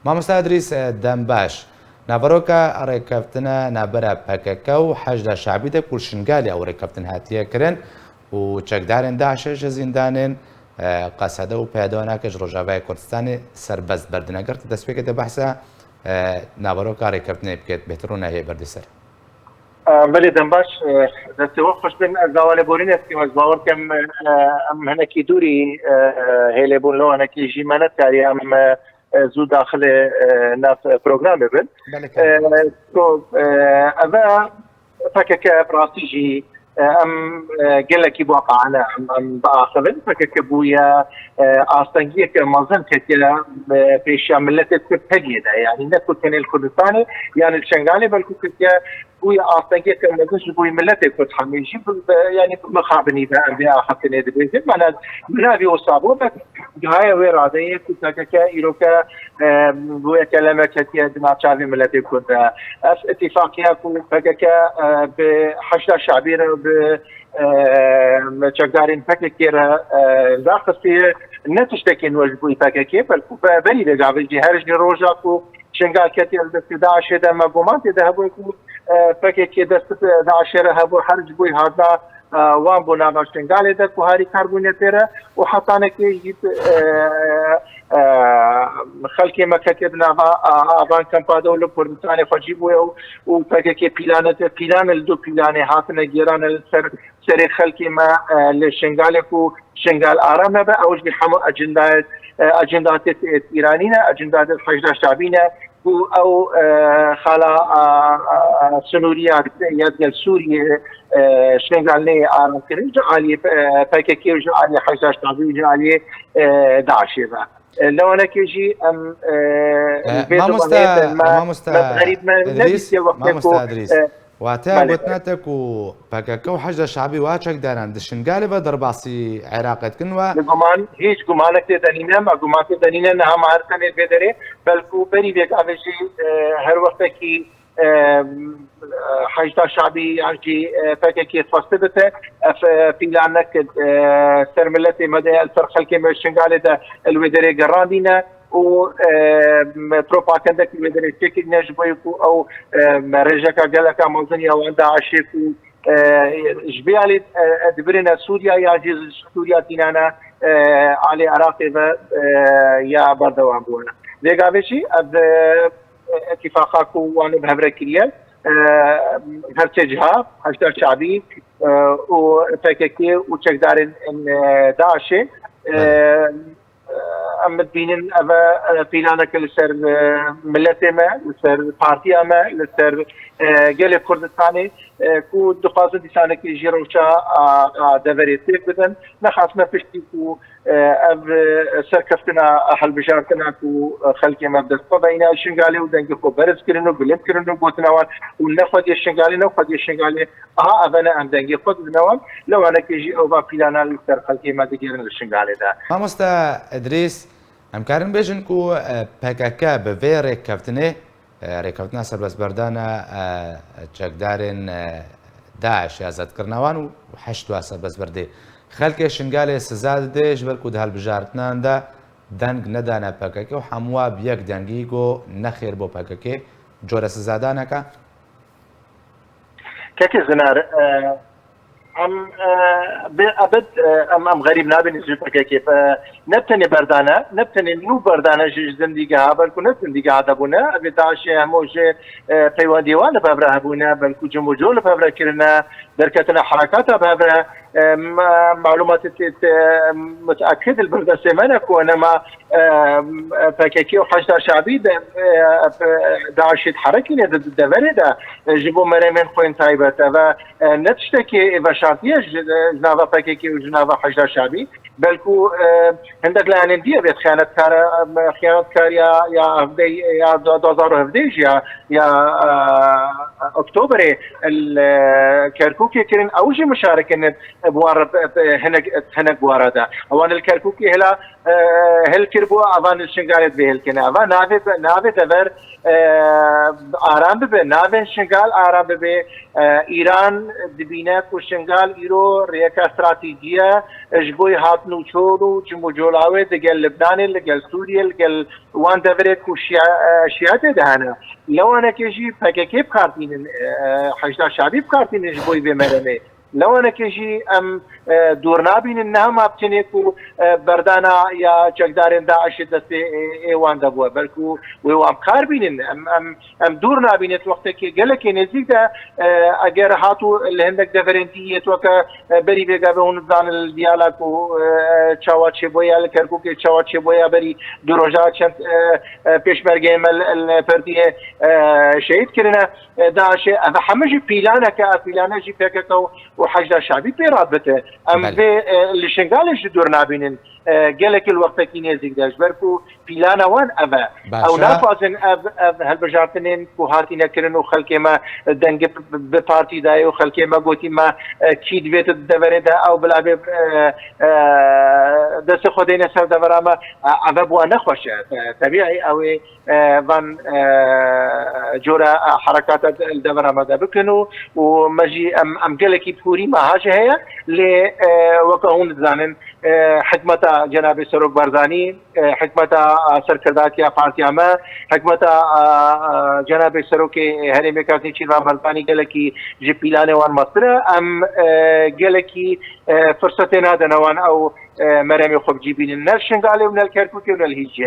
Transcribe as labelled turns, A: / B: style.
A: مامۆستا ئەدریس دەمباش نابەرۆکە ڕێککەوتنە نابەرە پەکەکە و حەشدا شعبی دەکوڵ شنگالی ئەو ڕێککەوتن هاتیەکردن و چەکدارێن داعشێژە زیندانێن قەسەدە و پێداوا ناکەش ڕۆژاوای کوردستانی سەربەست بەردنەگەر دەستپێکەکە بەحسە نابەرۆکە ڕێککەوتنێ بکێت بێتر و ناهەیە بەردەسەر.
B: بەێ دەمباش دەستەوە خۆش بن ئەزاوا لە بۆرینێت باوەڕکەم ئەم هەنێکی دووری هێلێبوون لەوە هەنێکی ژیمانەت کاری ئەم زوو داخل ناف پرۆگرامێ بن ئەمە پەکەکە ڕاستیژی ئەم گەلێکی واقعانە ئەم بەئاخەبن پەکەکە بوویە ئاستەنگیەکە مەزن کەتە پێشیان ملەتێت کرد پەگێدا یعنی نەکو تەنێل کوردستانی یان شنگالێ بەلکو کردە بوویە ئاستەنگیەکە مەزنش بووی ملەتێ کورد هەمیشی یعنی مخابنی بە ئەم بێ ئاخەتنێ دەبێت مناوی وەسابوو بە گایە وێ ڕادەیە کوتەکەکە ئیرۆکە بوویەکە لەمە کەتیە ناچاوی ملەتێ کوردە ئەس ئەتیفاقیە و پەکەکە بە حەشدا شعبیرە چەکدارین پەکێکێرە داخستی نەتشتێکی نوێژ بووی پەکەکێ بەلکو بەری لەگاوێژی هەرژنی ڕۆژاک و شنگال کەتی دەستی داعشێدا مەگومان تێدا هەبووی و پەکێکی دەست داعشێرە هەبوو هەرج بووی هاتنا وان بۆ ناوا شنگالێدا و هاری کاربوونە تێرە و حەتانێکی خەڵکی مەکەتێ بناوا ئاوان کەمپادە لە کوردستانی خۆجی بووە و پەکێکی پیلانەتە پیلانە لە دوو پیلانێ هاتنە گێرانە لەسەر سەرێ خەڵکی مە لە شنگالێک و شنگال ئارامە بە ئەوش هەموو ئەجندات ئیرانینە ئەجندات حەشدا شعبینە و ئەو خالا سنووریات یادگەل سووریە شنگالنێ ئارامکردن جعالی پەکێکی و جعالی حەشدا شعبی و جعالی داعشێ بە لەوانەکێژی ئەم
A: واتە گوتناتێک و پەکەکە و حەشدا شعبی وا چەکداران دشنگالێ بە دەرباسی عێراقەتکردنەوە
B: گومان هیچ گومانێک تێدەنینە مەگومان تێدەنینە نەهامارکەنێ بێدەرێ بەلکو بەری بێک ئاوێژی هەر وەختێکی حەشدا شعبی یانجی پەکێکی فەستە بتە پیلانە کرد سەر ملەتێ مەدەیە سەر خەڵکی مە شنگالێدا ئەلوێدەرێ گەڕاندینە و پرۆپاگەندەی وێدەرێکی نەژ بۆی و ئەو ڕێژەکە گەلەکە مەزنی ئەوان داعشێک و ژبیالی دبرێنە سووریا یا جێز سووریا دینانە عالی عراقی بە یا بەردەوام بوونە لێگاوێکی اتفاقاك وانا بهبركية هرچه جها حشدا شعبي وفككي وشكدارن داعشي أمد بينن أبا بينانك لسر ملتي ما لسر بارتي ما لسر جل كردستاني كو دقازن ديسانك جيروشا دفريتك بدن نخاصنا فشتي كو أب سركفتنا أهل بجارتنا كو خلقي ما بدس طبعنا شنغالي ودنجي كو برز كرنو بلم كرنو بوتناوان ونخد يشنغالي نخد يشنغالي أبنا أم دنجي خد بنوام لو أنا كيجي أوبا بيلانا لسر خلقي ما دقيرن الشنغالي ده
A: مامۆستا ئەدریس ئەمکارن بێژن و پەکەکە بەvێ ڕێککەوتنێ ڕێککەوتنا سەربەستبەردانە چەکدارên داعش ئازادکردنەوان و حەشتوا سەربەستبەردێ خەڵکێ شنگالێ سزا دەدێ ji ber ku di هەڵبژاردناندا دەنگ نەدانە پەکەکە و هەمووا بەیەک دەنگی گۆ نەخێر بۆ پەکەکێ جۆرە سزادانەکە
B: کەکە زنار أبد أم غريب نابن زوجك كيف نبتني بردانة نبتني نو بردانة زندگی ها بلکو نه زندگی ها دبونه أبي داعشة هموش پیوان دیوان بابره بونه بلکو جموجول بابره کرنا دركتنا حركات بابره معلومات متأكد البرداسة ما نكون ما فكيكي وحشد شعبي داعش يتحركين دبره ده جبوا مريمين خوين تايبة نتشتكي شرطية جنابة فكيكي وجنابة حشد شعبي بلكو عندك لأن دي بيت خيانة كار يا 2017 يا أكتوبر الكركوكي كرين أوجي مشاركة بوارد هناك بوارده أوان الكركوكي هلا هل كربوا أوان الشنغالت به الكنا أوان نافذ تبر آرام به نافذ شنغال آرام به إيران دبينة وشنغال إيرو ريكا استراتيجية ji bo hatin û çol û cimûcolawê digel Libnanê li gel Sûriye li gel wan deverê ku şiyatê dihene lewanekê jî PKK bikartînin Hejda Şabî bikartînin ji bo vê meremê lewanekê jî em dûr nabînin nehema biçinê ku berdana ya çekdarên Daişê destê êwan de bûye belkû wê wan bikar bînin em dûr nabînin wextekê gelekê nêzik de eger hatû li hindek deverên dîyê weke berî vêga be hûn dizanin diyala ku çawa çêboya li Kerkûkê çawa çêboya berî du roja çend pêşmergeyên me li Ferdiyê şehîd kirine Daişê ev hemû jî pîlaneke ev pîlane jî PKK û Hejda Şabî pê radbite em vê li Şingalê jî dûr nabînin gelekî li wextekî nêzik de ji ber ku pîlana wan ev e ew naxwazin ev hilbijartinên ku hatîne kirin û xelkê me dengê bi partî dayê û xelkê me gotî me kî divêt deverê de ew bilabê destê xwe dêne ser devera me ev bi wan nexweş e tebîî ew ê van cora herekata li devera me de bikin û me jî em gelekî hûrî meha jî heye lê weke hûn dizanin hikmeta Cenabê Serok Barzanî hikmeta serkirdatiya partiya me hikmeta Cenabê Serokê Herêmê Kartê Şîrvan Barzanî gelekî ji pîlanê wan mestir e em gelekî fırsatê nadin wan ew meremê xwe bicî bînin ne li Şingalê û ne li Kerkûkê û ne li hîç